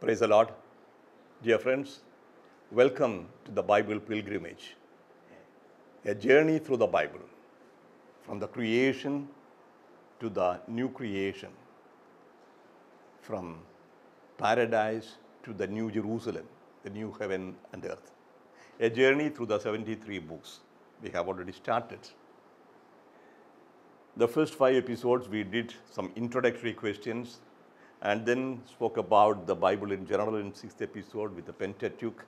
Praise the Lord. Dear friends, welcome to the Bible pilgrimage, a journey through the Bible, from the creation to the new creation, from paradise to the new Jerusalem, the new heaven and earth. A journey through the 73 books. We have already started. The first 5 episodes we did some introductory questions and then spoke about the Bible in general in 6th episode with the Pentateuch.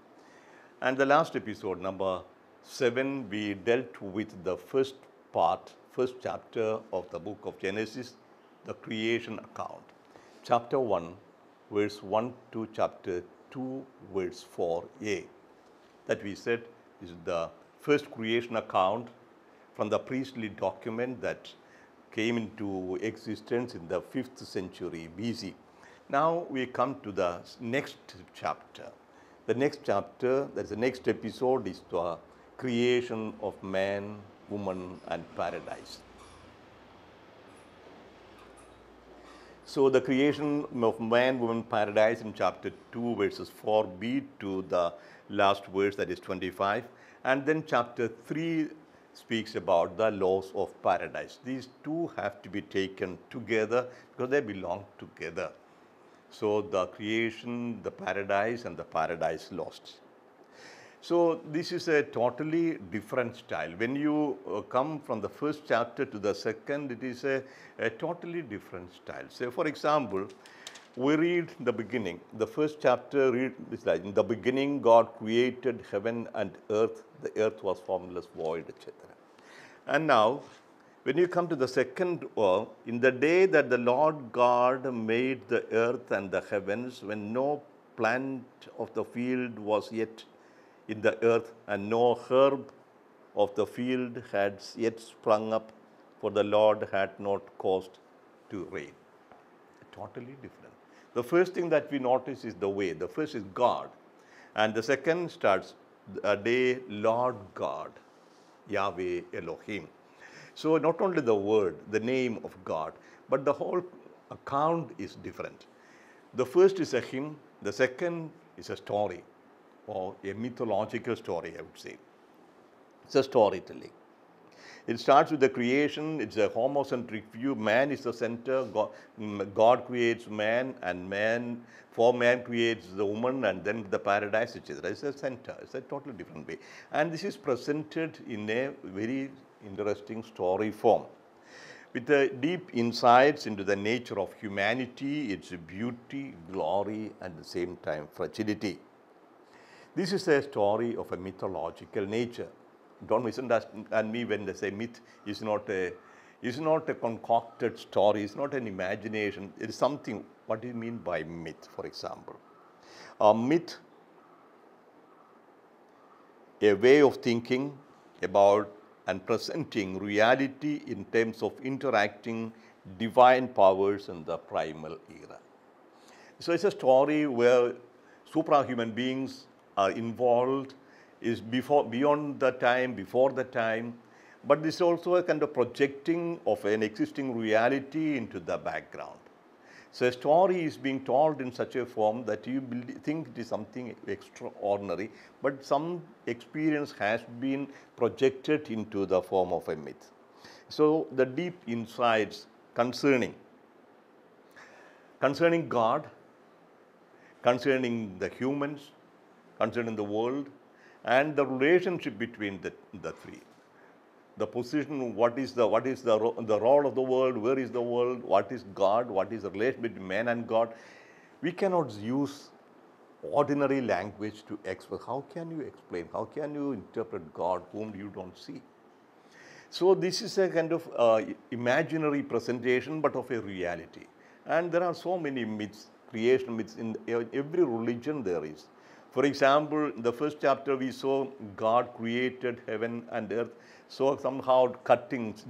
And the last episode, number 7, we dealt with the first chapter of the book of Genesis, the creation account. Chapter 1, verse 1 to chapter 2, verse 4a. That we said is the first creation account from the priestly document that came into existence in the 5th century BC. Now we come to the next chapter. The next chapter, that's the next episode, is the creation of man, woman, and paradise. So the creation of man, woman, paradise in chapter 2, verses 4b to the last verse, that is 25. And then chapter 3 speaks about the laws of paradise. These two have to be taken together because they belong together. So the creation, the paradise, and the paradise lost. So this is a totally different style. When you come from the first chapter to the second, it is a totally different style. So for example, we read the beginning. The first chapter is like, in the beginning God created heaven and earth. The earth was formless, void, etc. And now, when you come to the second, in the day that the Lord God made the earth and the heavens, when no plant of the field was yet in the earth, and no herb of the field had yet sprung up, for the Lord had not caused to rain. Totally different. The first thing that we notice is the way. The first is God. And the second starts, a day Lord God, Yahweh Elohim. So not only the word, the name of God, but the whole account is different. The first is a hymn, the second is a story, or a mythological story, I would say. It's a storytelling. It starts with the creation. It's a homocentric view. Man is the center. God creates man, and man creates the woman, and then the paradise, etc. It's a center. It's a totally different way. And this is presented in a very interesting story form, with the deep insights into the nature of humanity, its beauty, glory, and at the same time fragility. This is a story of a mythological nature. Don't misunderstand me when they say myth is not a concocted story, it's not an imagination. It is something. What do you mean by myth, for example? A myth, a way of thinking about and presenting reality in terms of interacting divine powers in the primal era. So it's a story where suprahuman beings are involved, is beyond the time, before the time, but this is also a kind of projecting of an existing reality into the background. So a story is being told in such a form that you think it is something extraordinary, but some experience has been projected into the form of a myth. So the deep insights concerning God, concerning the humans, concerning the world, and the relationship between the three. The position, what is the role of the world, where is the world, what is God, what is the relation between man and God. We cannot use ordinary language to express. How can you explain? How can you interpret God whom you don't see? So this is a kind of imaginary presentation, but of a reality. And there are so many myths, creation myths, in every religion there is. For example, in the first chapter we saw God created heaven and earth, so somehow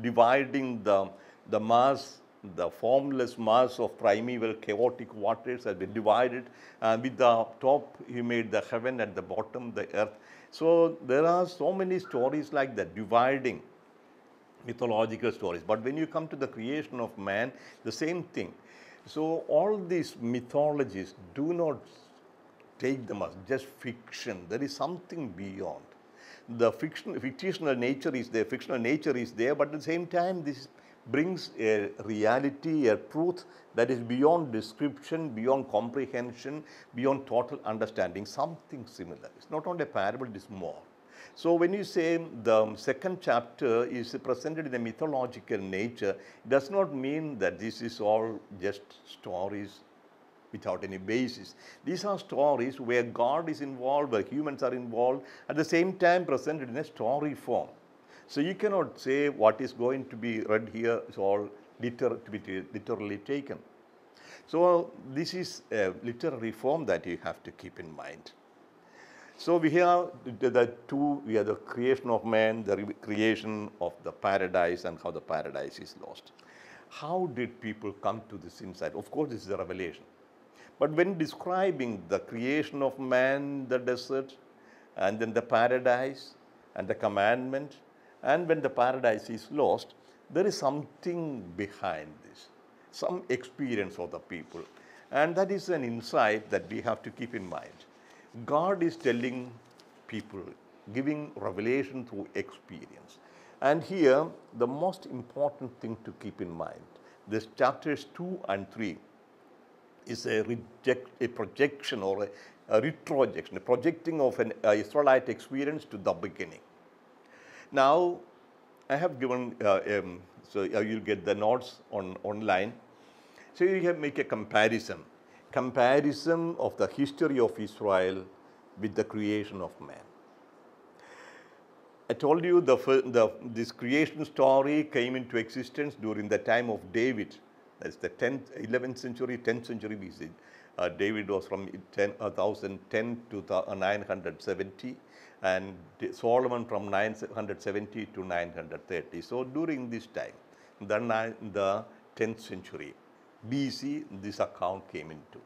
dividing the mass, the formless mass of primeval chaotic waters has been divided, and with the top he made the heaven, at the bottom the earth. So there are so many stories like that, dividing mythological stories. But when you come to the creation of man, the same thing. So all these mythologies do not take them as just fiction. There is something beyond. The fictional nature is there, fictional nature is there, but at the same time, this brings a reality, a truth that is beyond description, beyond comprehension, beyond total understanding, something similar. It's not only a parable, it is more. So when you say the second chapter is presented in a mythological nature, it does not mean that this is all just stories without any basis. These are stories where God is involved, where humans are involved, at the same time presented in a story form. So you cannot say what is going to be read here is all literally taken. So this is a literary form that you have to keep in mind. So we have we have the creation of man, the creation of the paradise, and how the paradise is lost. How did people come to this insight? Of course, this is a revelation. But when describing the creation of man, the desert, and then the paradise, and the commandment, and when the paradise is lost, there is something behind this, some experience of the people. And that is an insight that we have to keep in mind. God is telling people, giving revelation through experience. And here, the most important thing to keep in mind, this chapters 2 and 3 is a projection or a retrojection, a projecting of an Israelite experience to the beginning. Now, I have given, so you'll get the notes online. So you can make a comparison of the history of Israel with the creation of man. I told you this creation story came into existence during the time of David. That's the 11th century, 10th century BC. David was from 1010 to 970, and Solomon from 970 to 930. So during this time, the 10th century BC, this account came into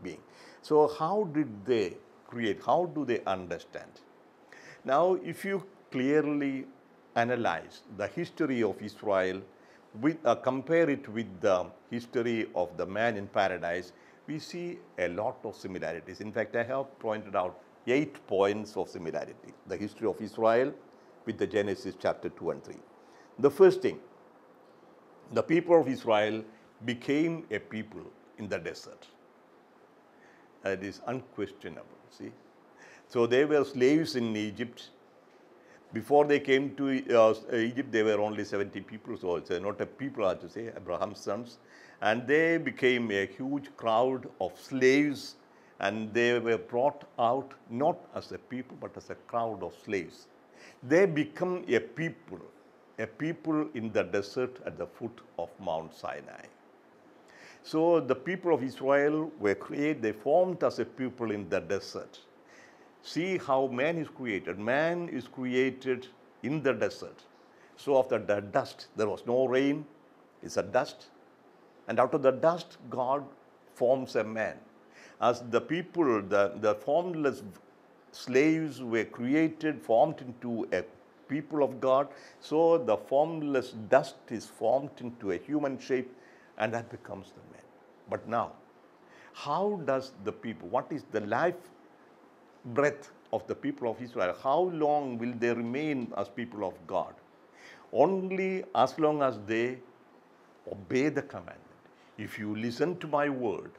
being. So how did they create? How do they understand? Now, if you clearly analyze the history of Israel, compare it with the history of the man in paradise, we see a lot of similarities. In fact, I have pointed out 8 points of similarity. The history of Israel with the Genesis chapter 2 and 3. The first thing, the people of Israel became a people in the desert. That is unquestionable, see. So they were slaves in Egypt. Before they came to Egypt, there were only 70 people, so it's not a people, I have to say, Abraham's sons. And they became a huge crowd of slaves, and they were brought out not as a people, but as a crowd of slaves. They become a people in the desert at the foot of Mount Sinai. So the people of Israel were created, they formed as a people in the desert. See how man is created. Man is created in the desert. So after the dust, there was no rain, it's a dust. And out of the dust, God forms a man. As the people, the formless slaves were created, formed into a people of God, so the formless dust is formed into a human shape, and that becomes the man. But now, how does the people, what is the life breath of the people of Israel? How long will they remain as people of God? Only as long as they obey the commandment. If you listen to my word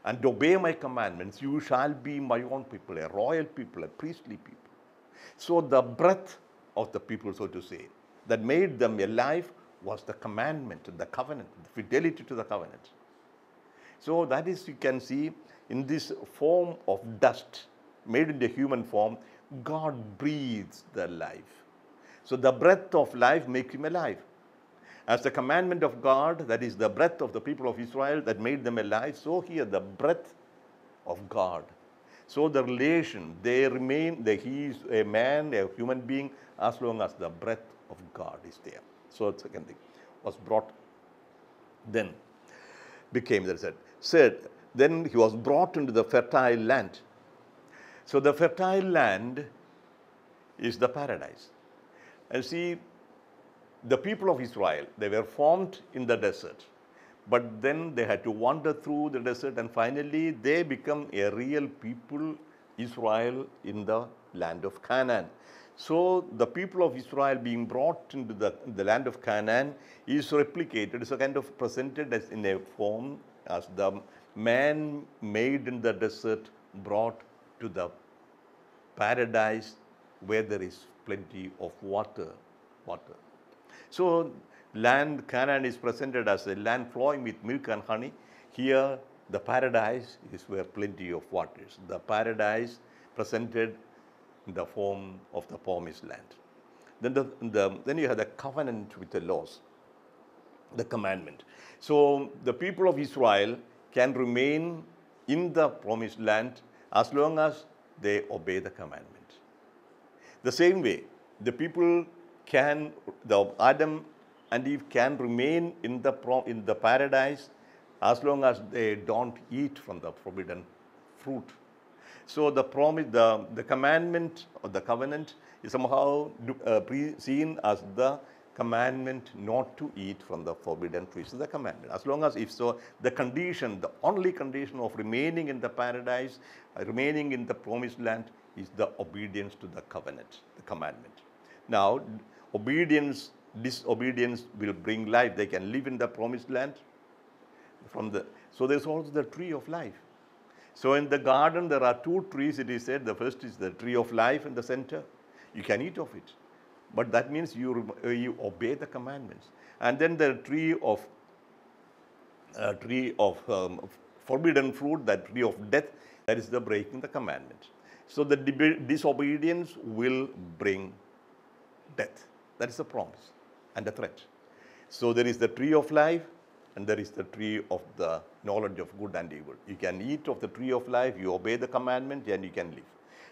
and obey my commandments, you shall be my own people, a royal people, a priestly people. So the breath of the people, so to say, that made them alive was the commandment, the covenant, the fidelity to the covenant. So that is, you can see, in this form of dust, made in the human form, God breathes the life. So the breath of life makes him alive. As the commandment of God, that is the breath of the people of Israel that made them alive, so here the breath of God. So the relation, they remain, he is a man, a human being, as long as the breath of God is there. So the second thing was brought, then became, that said, then he was brought into the fertile land. So the fertile land is the paradise. And see, the people of Israel, they were formed in the desert, but then they had to wander through the desert, and finally they become a real people Israel in the land of Canaan. So the people of Israel being brought into the land of Canaan is replicated, is a kind of presented as in a form as the man made in the desert brought to the paradise where there is plenty of water. So land Canaan is presented as a land flowing with milk and honey. Here the paradise is where plenty of waters. The paradise presented in the form of the promised land. Then you have the covenant with the laws, the commandment. So the people of Israel can remain in the promised land as long as they obey the commandment. The same way, the people can, Adam and Eve can remain in the paradise as long as they don't eat from the forbidden fruit. So the promise, the commandment or the covenant is somehow seen as the commandment not to eat from the forbidden tree. So the commandment. As long as if so, the condition, the only condition of remaining in the paradise, remaining in the promised land is the obedience to the covenant, the commandment. Now, disobedience will bring life. They can live in the promised land. So there's also the tree of life. So in the garden, there are two trees, it is said. The first is the tree of life in the center. You can eat of it. But that means you obey the commandments. And then the tree of forbidden fruit, that tree of death, that is the breaking the commandment. So the disobedience will bring death. That is the promise and the threat. So there is the tree of life, and there is the tree of the knowledge of good and evil. You can eat of the tree of life, you obey the commandment, and you can live.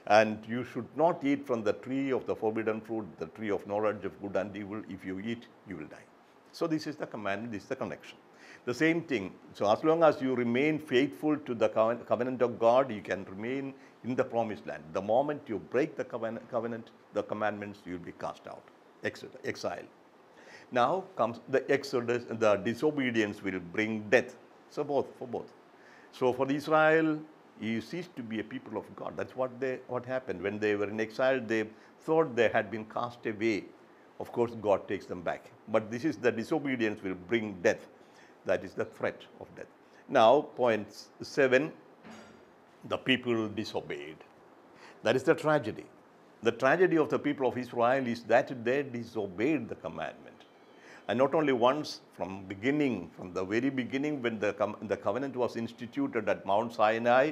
And you should not eat from the tree of the forbidden fruit, the tree of knowledge of good and evil. If you eat, you will die. So this is the commandment, this is the connection. The same thing, so as long as you remain faithful to the covenant of God, you can remain in the promised land. The moment you break the covenant, the commandments, you will be cast out, exile. Now comes the exodus, the disobedience will bring death. So for both. So for Israel, you ceased to be a people of God. That's what happened. When they were in exile, they thought they had been cast away. Of course, God takes them back. But this is the disobedience will bring death. That is the threat of death. Now, point 7, the people disobeyed. That is the tragedy. The tragedy of the people of Israel is that they disobeyed the commandment. And not only once, from the very beginning when the covenant was instituted at Mount Sinai,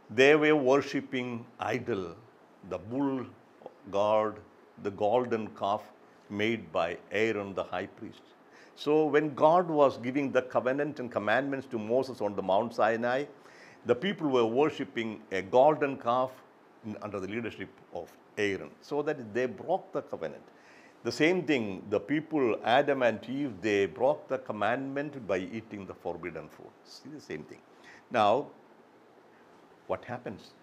they were worshipping idol, the bull god, the golden calf made by Aaron the high priest. So when God was giving the covenant and commandments to Moses on the Mount Sinai, the people were worshipping a golden calf under the leadership of Aaron, so that they broke the covenant. The same thing, the people, Adam and Eve, they broke the commandment by eating the forbidden fruit. See the same thing. Now, what happens?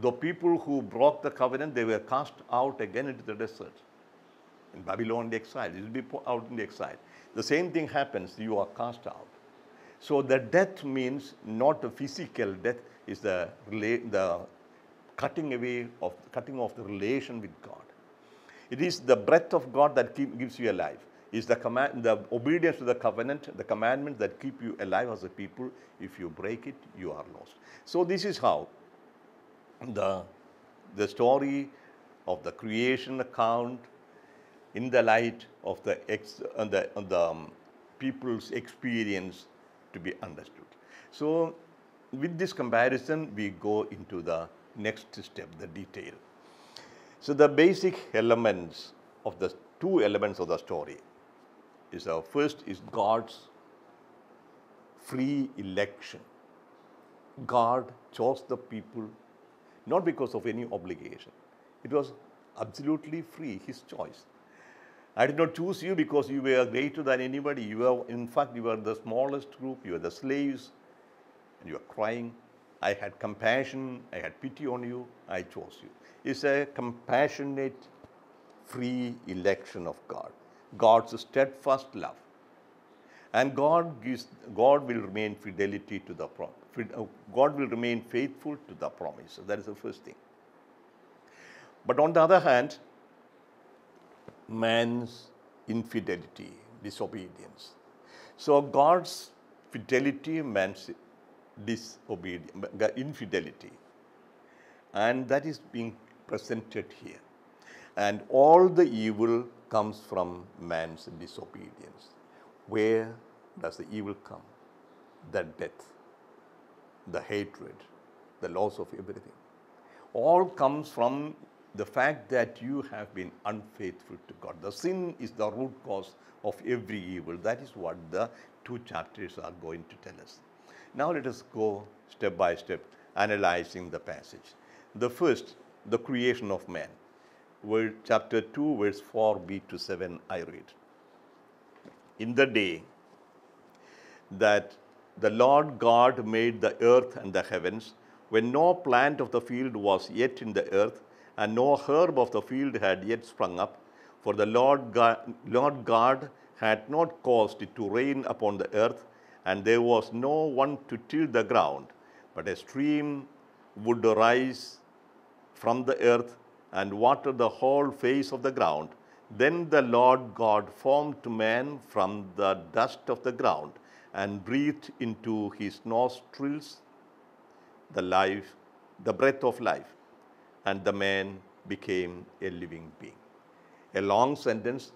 The people who broke the covenant, they were cast out again into the desert. In Babylon, the exile. They will be put out in the exile. The same thing happens, you are cast out. So the death means not a physical death, is the cutting off the relation with God. It is the breath of God that gives you alive. It's the obedience to the covenant, the commandments that keep you alive as a people. If you break it, you are lost. So this is how the story of the creation account in the light of the people's experience to be understood. So with this comparison, we go into the next step, the detail. So the basic elements of the two elements of the story is first is God's free election. God chose the people not because of any obligation. It was absolutely free, his choice. I did not choose you because you were greater than anybody. In fact, you were the smallest group, you were the slaves, and you were crying. I had compassion, I had pity on you, I chose you. It's a compassionate, free election of God. God's steadfast love. And God will remain God will remain faithful to the promise. That is the first thing. But on the other hand, man's infidelity, disobedience. So God's fidelity, man's disobedience, infidelity. And that is being presented here. And all the evil comes from man's disobedience. Where does the evil come? The death, the hatred, the loss of everything. All comes from the fact that you have been unfaithful to God. The sin is the root cause of every evil. That is what the 2 chapters are going to tell us. Now let us go step by step analyzing the passage. The first, the creation of man. Chapter 2, verse 4b to 7, I read. In the day that the Lord God made the earth and the heavens, when no plant of the field was yet in the earth, and no herb of the field had yet sprung up, for the Lord God had not caused it to rain upon the earth, and there was no one to till the ground, but a stream would arise from the earth and water the whole face of the ground. Then the Lord God formed man from the dust of the ground and breathed into his nostrils the breath of life, and the man became a living being. A long sentence,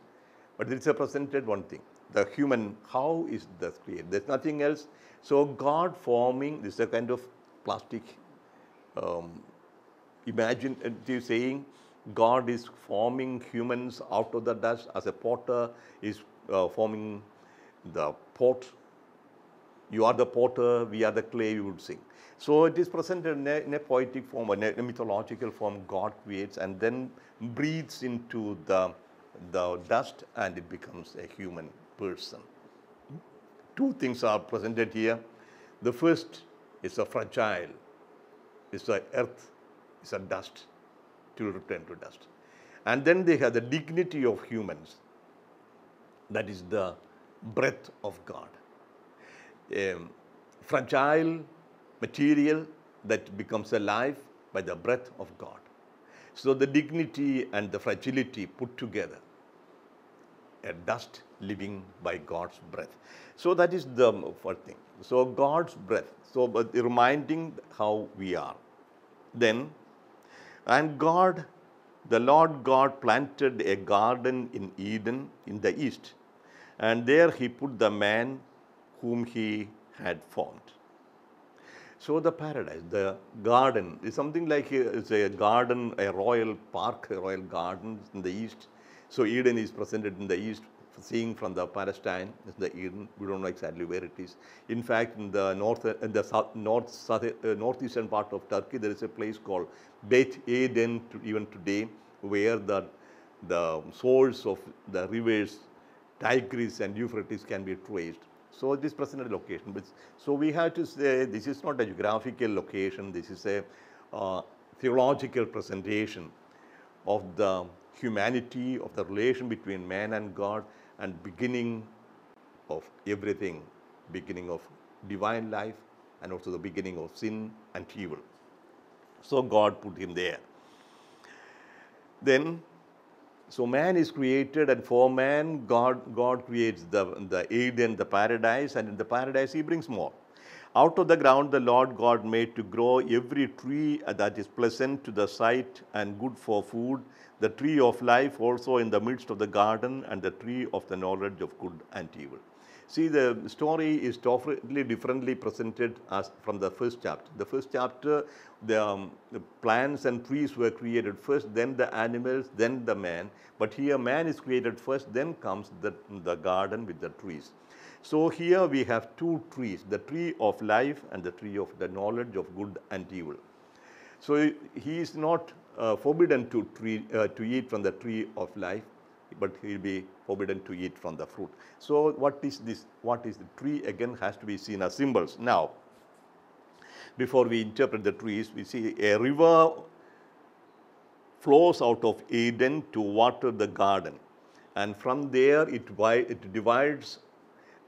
but it's a presented one thing. The human, how is this created? There's nothing else. So God forming, this is a kind of plastic, imagine saying God is forming humans out of the dust as a potter is forming the pot. You are the potter, we are the clay, we would sing. So it is presented in a poetic form, in a mythological form. God creates and then breathes into the dust and it becomes a human person. 2 things are presented here. The first is a fragile, it's the earth, it's a dust, to return to dust. And then they have the dignity of humans, that is the breath of God. Fragile material that becomes alive by the breath of God. So the dignity and the fragility put together, a dust living by God's breath. So that is the first thing. So God's breath, so reminding how we are. Then, and God, the Lord God planted a garden in Eden in the east, and there he put the man whom he had formed. So the paradise, the garden, is something like it's a garden, a royal park, a royal garden in the east. So Eden is presented in the east, seeing from the Palestine, it's the Eden. We don't know exactly where it is. In fact, in the northeastern part of Turkey, there is a place called Beit Eden, even today, where the source of the rivers Tigris and Euphrates can be traced. So this presented location. So we have to say this is not a geographical location. This is a theological presentation of the humanity, of the relation between man and God, and beginning of everything, beginning of divine life, and also the beginning of sin and evil. So God put him there. Then, so man is created, and for man, God creates the Eden, the paradise, and in the paradise he brings more. Out of the ground the Lord God made to grow every tree that is pleasant to the sight and good for food, the tree of life also in the midst of the garden, and the tree of the knowledge of good and evil. See, the story is totally differently presented as from the first chapter. The first chapter, the plants and trees were created first, then the animals, then the man. But here man is created first, then comes the garden with the trees. So here we have 2 trees, the tree of life and the tree of the knowledge of good and evil. So he is not forbidden to eat from the tree of life, but he will be forbidden to eat from the fruit. So what is this? What is the tree? Again, has to be seen as symbols. Now, before we interpret the trees, we see a river flows out of Eden to water the garden, and from there it divides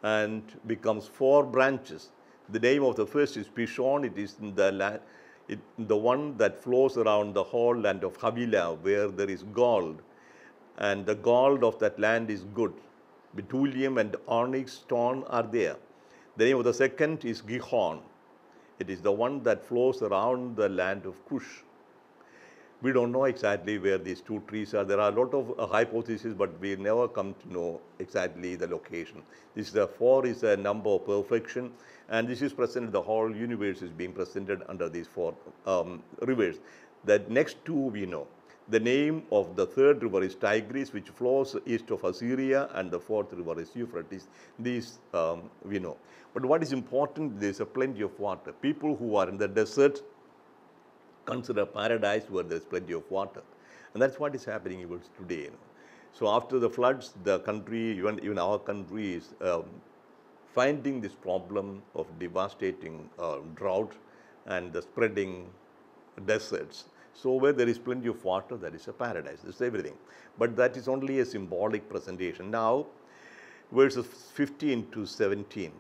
and becomes 4 branches. The name of the first is Pishon. It is in the land, the one that flows around the whole land of Havilah, where there is gold, and the gold of that land is good. Betulium and onyx stone are there. The name of the second is Gihon. It is the one that flows around the land of Cush. We don't know exactly where these two trees are. There are a lot of hypotheses, but we never come to know exactly the location. This is the 4 is a number of perfection, and this is presented, the whole universe is being presented under these 4 rivers. The next 2 we know. The name of the third river is Tigris, which flows east of Assyria, and the 4th river is Euphrates. These we know. But what is important, there is a plenty of water. People who are in the desert consider paradise where there is plenty of water. And that's what is happening even today. So after the floods, the country, even our country is finding this problem of devastating drought and the spreading deserts. So where there is plenty of water, that is a paradise. That's everything. But that is only a symbolic presentation. Now, verses 15 to 17.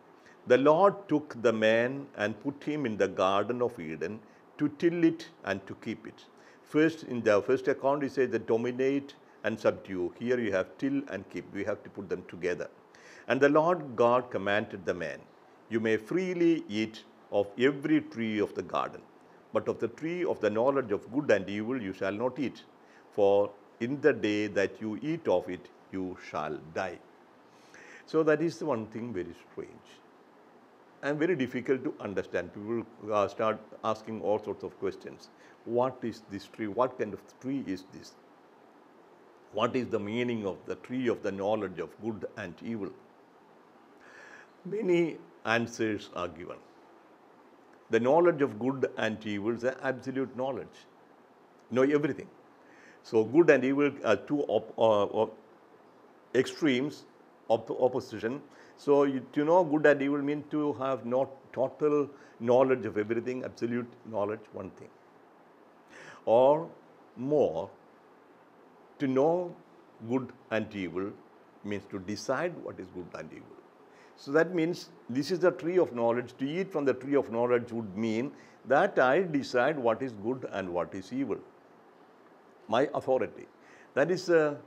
The Lord took the man and put him in the Garden of Eden to till it and to keep it. First, in the first account, he says that dominate and subdue. Here you have till and keep. We have to put them together. And the Lord God commanded the man, you may freely eat of every tree of the garden, but of the tree of the knowledge of good and evil you shall not eat, for in the day that you eat of it, you shall die. So that is the one thing very strange and very difficult to understand. People start asking all sorts of questions. What is this tree? What kind of tree is this? What is the meaning of the tree of the knowledge of good and evil? Many answers are given. The knowledge of good and evil is an absolute knowledge. Know everything. So good and evil are two extremes, opposition. So to know good and evil means to have not total knowledge of everything, absolute knowledge, one thing. Or more, to know good and evil means to decide what is good and evil. So that means this is the tree of knowledge. To eat from the tree of knowledge would mean that I decide what is good and what is evil. My authority. That is a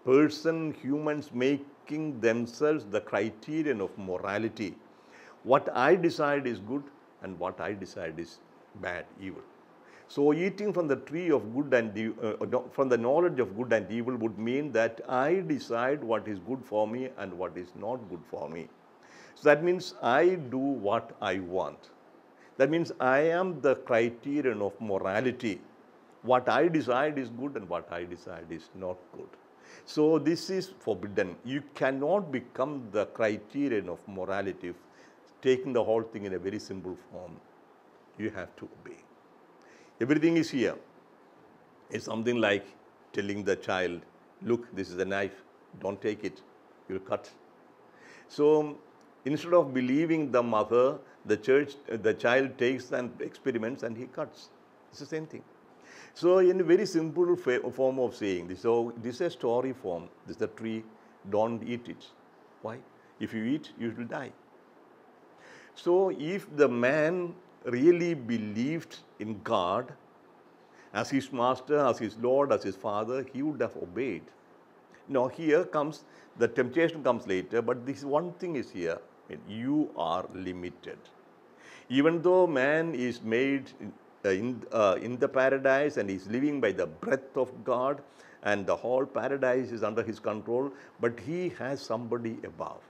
person, humans making themselves the criterion of morality. What I decide is good and what I decide is bad, evil. So eating from the tree of good and from the knowledge of good and evil would mean that I decide what is good for me and what is not good for me. So that means I do what I want. That means I am the criterion of morality. What I decide is good and what I decide is not good. So this is forbidden. You cannot become the criterion of morality, taking the whole thing in a very simple form. You have to obey. Everything is here. It's something like telling the child, look, this is a knife, don't take it, you'll cut. So instead of believing the mother, the child takes and experiments and he cuts. It's the same thing. So in a very simple form of saying this, so this is a story form. This is the tree, don't eat it. Why? If you eat, you will die. So if the man really believed in God as his master, as his Lord, as his father, he would have obeyed. Now here comes, the temptation comes later, but this one thing is here, you are limited. Even though man is made in the paradise and is living by the breath of God and the whole paradise is under his control, but he has somebody above.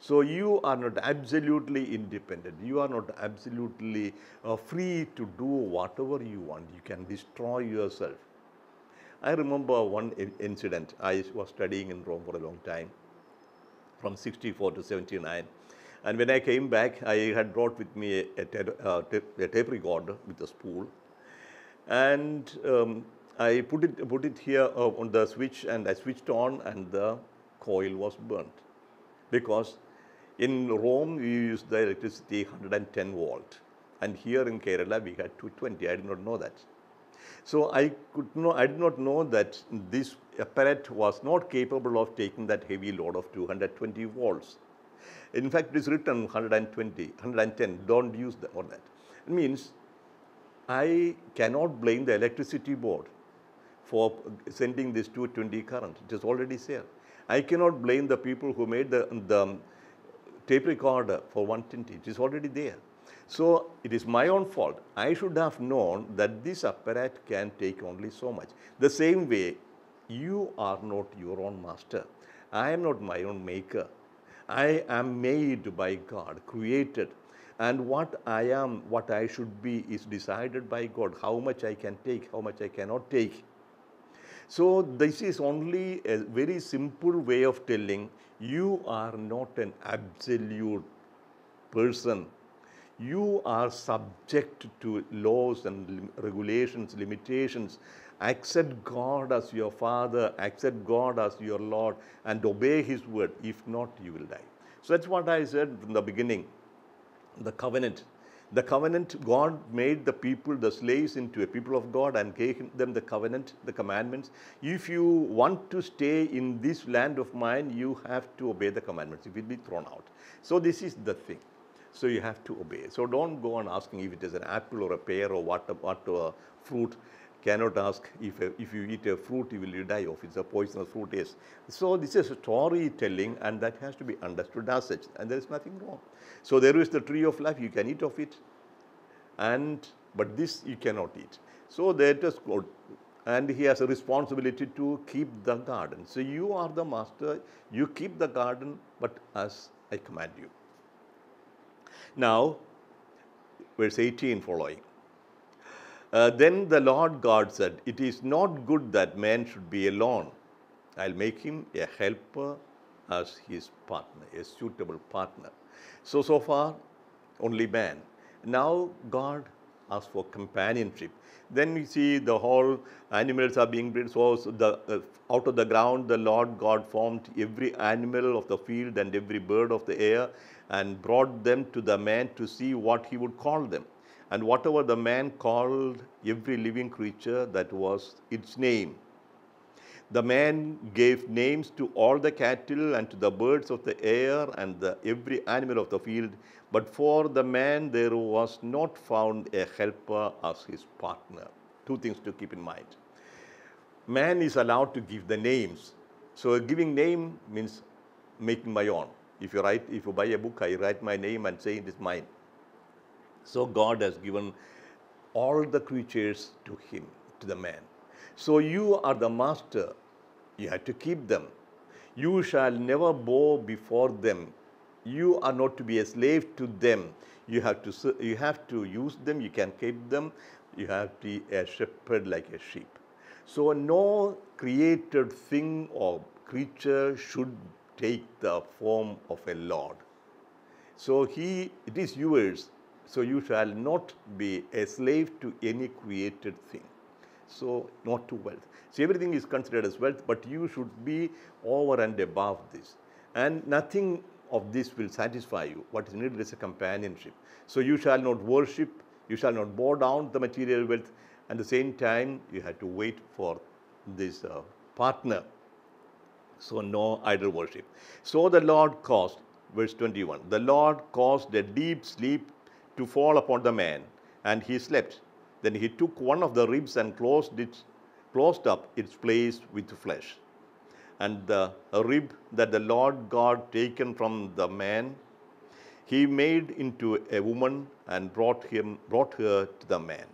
So you are not absolutely independent. You are not absolutely free to do whatever you want. You can destroy yourself. I remember one incident. I was studying in Rome for a long time, from 64 to 79. And when I came back, I had brought with me a tape recorder with a spool. And I put it here on the switch, and I switched on, and the coil was burnt. Because in Rome, we used the electricity 110 volt. And here in Kerala, we had 220. I did not know that. So I did not know that this apparatus was not capable of taking that heavy load of 220 volts. In fact, it is written 120, 110, don't use the, or that. It means I cannot blame the electricity board for sending this 220 current. It is already there. I cannot blame the people who made the tape recorder for 120. It is already there. So it is my own fault. I should have known that this apparatus can take only so much. The same way, you are not your own master. I am not my own maker. I am made by God, created. And what I am, what I should be is decided by God. How much I can take, how much I cannot take. So this is only a very simple way of telling you are not an absolute person. You are subject to laws and regulations, limitations. Accept God as your Father, accept God as your Lord, and obey His word. If not, you will die. So that's what I said from the beginning. The covenant. The covenant, God made the people, the slaves, into a people of God and gave them the covenant, the commandments. If you want to stay in this land of mine, you have to obey the commandments. It will be thrown out. So this is the thing. So you have to obey. So don't go on asking if it is an apple or a pear or what fruit. Cannot ask if you eat a fruit, will you die, or if it's a poisonous fruit, yes. So this is storytelling, and that has to be understood as such, and there is nothing wrong. So there is the tree of life, you can eat of it, but this you cannot eat. So that is good. And he has a responsibility to keep the garden. So you are the master, you keep the garden, but as I command you. Now, verse 18 following. Then the Lord God said, it is not good that man should be alone. I'll make him a helper as his partner, a suitable partner. So far, only man. Now God asks for companionship. Then we see the whole animals are being bred. So out of the ground, the Lord God formed every animal of the field and every bird of the air and brought them to the man to see what he would call them. And whatever the man called every living creature, that was its name. The man gave names to all the cattle and to the birds of the air and every animal of the field. But for the man there was not found a helper as his partner. Two things to keep in mind. Man is allowed to give the names. So giving name means making my own. If you buy a book, I write my name and say it is mine. So God has given all the creatures to him, to the man. So you are the master. You have to keep them. You shall never bow before them. You are not to be a slave to them. You have to use them. You can keep them. You have to be a shepherd like a sheep. So no created thing or creature should take the form of a lord. So it is yours. So you shall not be a slave to any created thing. So not to wealth. So everything is considered as wealth, but you should be over and above this. And nothing of this will satisfy you. What is needed is a companionship. So you shall not worship, you shall not bow down the material wealth. At the same time, you have to wait for this partner. So no idol worship. So the Lord caused, verse 21, the Lord caused a deep sleep to fall upon the man, and he slept. Then he took one of the ribs and closed up its place with flesh. And the rib that the Lord God taken from the man, he made into a woman and brought her to the man.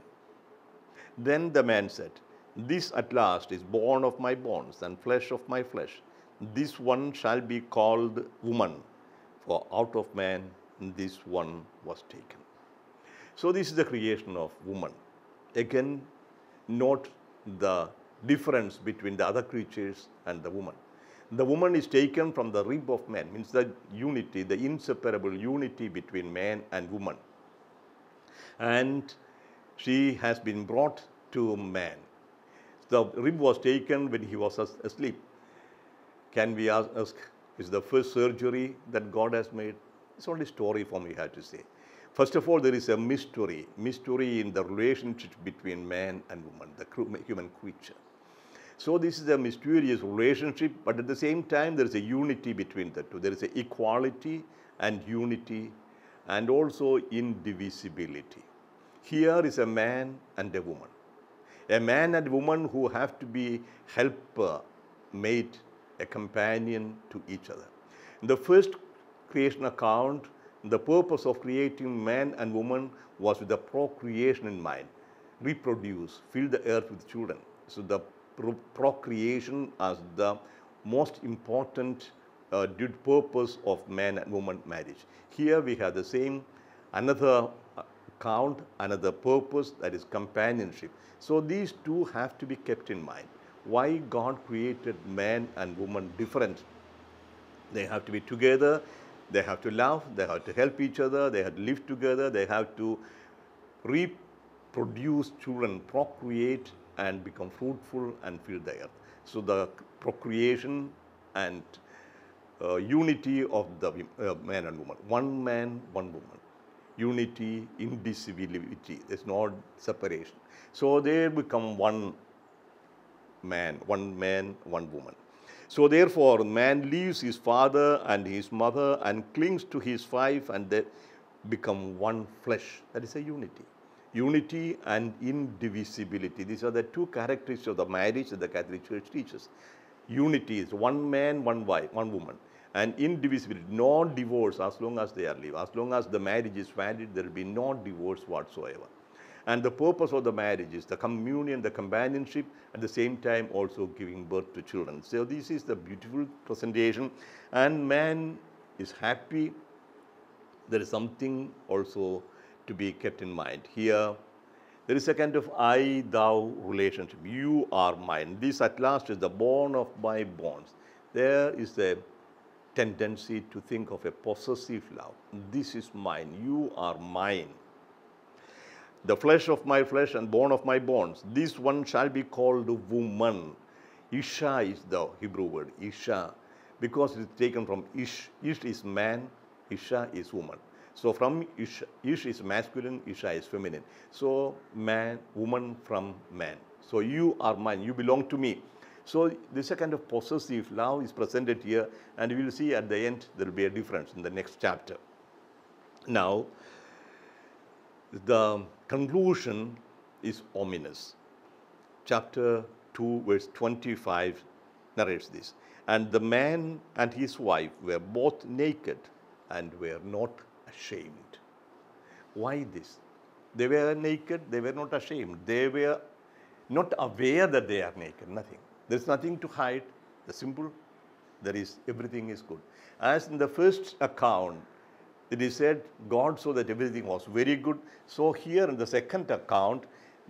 Then the man said, this at last is bone of my bones and flesh of my flesh. This one shall be called woman, for out of man this one was taken. So this is the creation of woman. Again, note the difference between the other creatures and the woman. The woman is taken from the rib of man, means the unity, the inseparable unity between man and woman. And she has been brought to man. The rib was taken when he was asleep. Can we ask, is the first surgery that God has made? It's only story form, we have to say. First of all, there is a mystery in the relationship between man and woman, the human creature. So this is a mysterious relationship, but at the same time, there is a unity between the two. There is an equality and unity and also indivisibility. Here is a man and a woman. A man and woman who have to be helper, mate, a companion to each other. In the first creation account, the purpose of creating man and woman was with the procreation in mind. Reproduce, fill the earth with children. So the procreation as the most important purpose of man and woman marriage. Here we have the same, another count, another purpose, that is companionship. So these two have to be kept in mind. Why God created man and woman different? They have to be together, they have to love, they have to help each other, they have to live together, they have to reproduce children, procreate and become fruitful and fill the earth. So the procreation and unity of the man and woman. One man, one woman. Unity, indivisibility. There's no separation. So they become one man, one woman. So therefore, man leaves his father and his mother and clings to his wife, and they become one flesh. That is a unity. Unity and indivisibility. These are the two characteristics of the marriage that the Catholic Church teaches. Unity is one man, one wife, one woman. And indivisibility, no divorce as long as they are living. As long as the marriage is valid, there will be no divorce whatsoever. And the purpose of the marriage is the communion, the companionship, at the same time also giving birth to children. So this is the beautiful presentation. And man is happy. There is something also to be kept in mind. Here, there is a kind of I-thou relationship. You are mine. This at last is the bone of my bones. There is a tendency to think of a possessive love. This is mine. You are mine. The flesh of my flesh and bone of my bones. This one shall be called woman. Isha is the Hebrew word, Isha, because it is taken from Ish. Ish is man, Isha is woman. So from Ish is masculine, Isha is feminine. So man, woman from man. So you are mine, you belong to me. So this kind of possessive love is presented here, and we will see at the end there will be a difference in the next chapter. Now, the conclusion is ominous. Chapter 2, verse 25 narrates this. And the man and his wife were both naked and were not ashamed. Why this? They were naked, they were not ashamed. They were not aware that they are naked, nothing. There's nothing to hide. The simple, there is, everything is good. As in the first account, it is said, God saw that everything was very good. So here in the second account,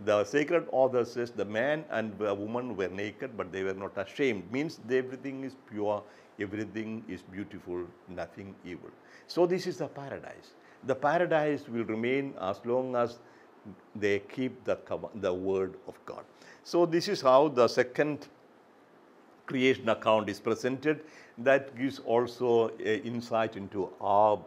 the sacred author says the man and the woman were naked, but they were not ashamed. Means everything is pure, everything is beautiful, nothing evil. So this is the paradise. The paradise will remain as long as they keep the word of God. So this is how the second creation account is presented. That gives also an insight into our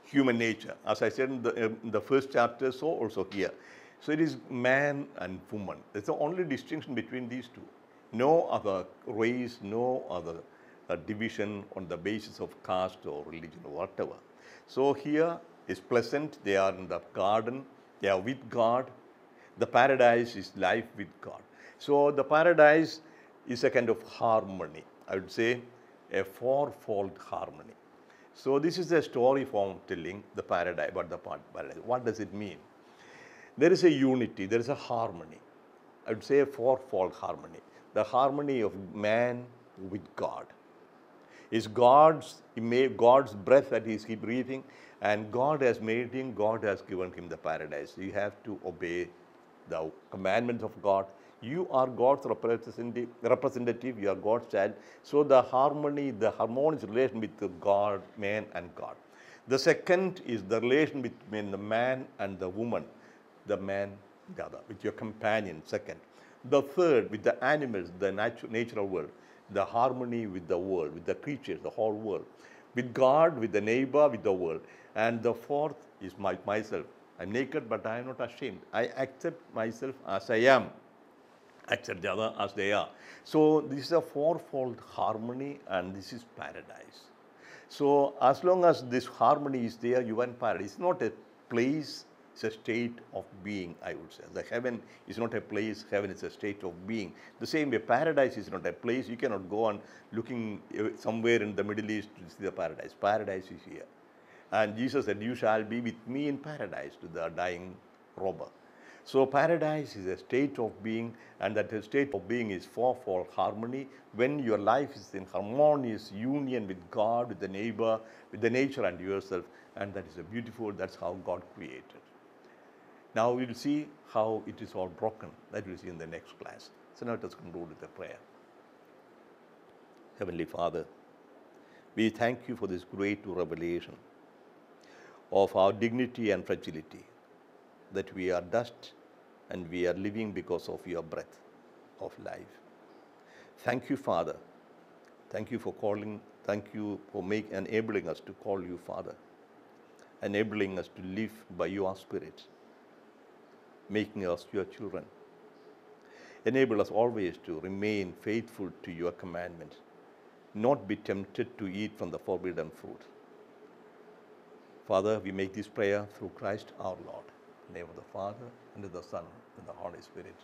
human nature. As I said in the first chapter, so also here. So it is man and woman. That's the only distinction between these two. No other race, no other division on the basis of caste or religion or whatever. So here is pleasant. They are in the garden. They are with God. The paradise is life with God. So the paradise is a kind of harmony. I would say a fourfold harmony. So this is a story form telling the paradise, about the paradise. What does it mean? There is a unity, there is a harmony. I would say a fourfold harmony. The harmony of man with God. Is God's breath that he is breathing, and God has made him, God has given him the paradise. You have to obey the commandments of God. You are God's representative, you are God's child. So the harmony, the harmonious relation with God, man and God. The second is the relation between the man and the woman. The man, the other, with your companion, second. The third, with the animals, the natural world. The harmony with the world, with the creatures, the whole world. With God, with the neighbor, with the world. And the fourth is myself. I'm naked, but I am not ashamed. I accept myself as I am. Accept the other as they are. So this is a fourfold harmony, and this is paradise. So as long as this harmony is there, you are in paradise. It's not a place, it's a state of being, I would say. The heaven is not a place, heaven is a state of being. The same way, paradise is not a place. You cannot go on looking somewhere in the Middle East to see the paradise. Paradise is here. And Jesus said, you shall be with me in paradise, to the dying robber. So paradise is a state of being, and that state of being is fourfold harmony. When your life is in harmonious union with God, with the neighbor, with the nature and yourself, and that is a beautiful, that's how God created. Now we will see how it is all broken. That we'll see in the next class. So now let us conclude with a prayer. Heavenly Father, we thank you for this great revelation of our dignity and fragility, that we are dust and we are living because of your breath of life. Thank you, Father. Thank you for calling, thank you for enabling us to call you Father, enabling us to live by your Spirit, making us your children. Enable us always to remain faithful to your commandments, not be tempted to eat from the forbidden fruit. Father, we make this prayer through Christ our Lord. In the name of the Father, and of the Son, and the Holy Spirit.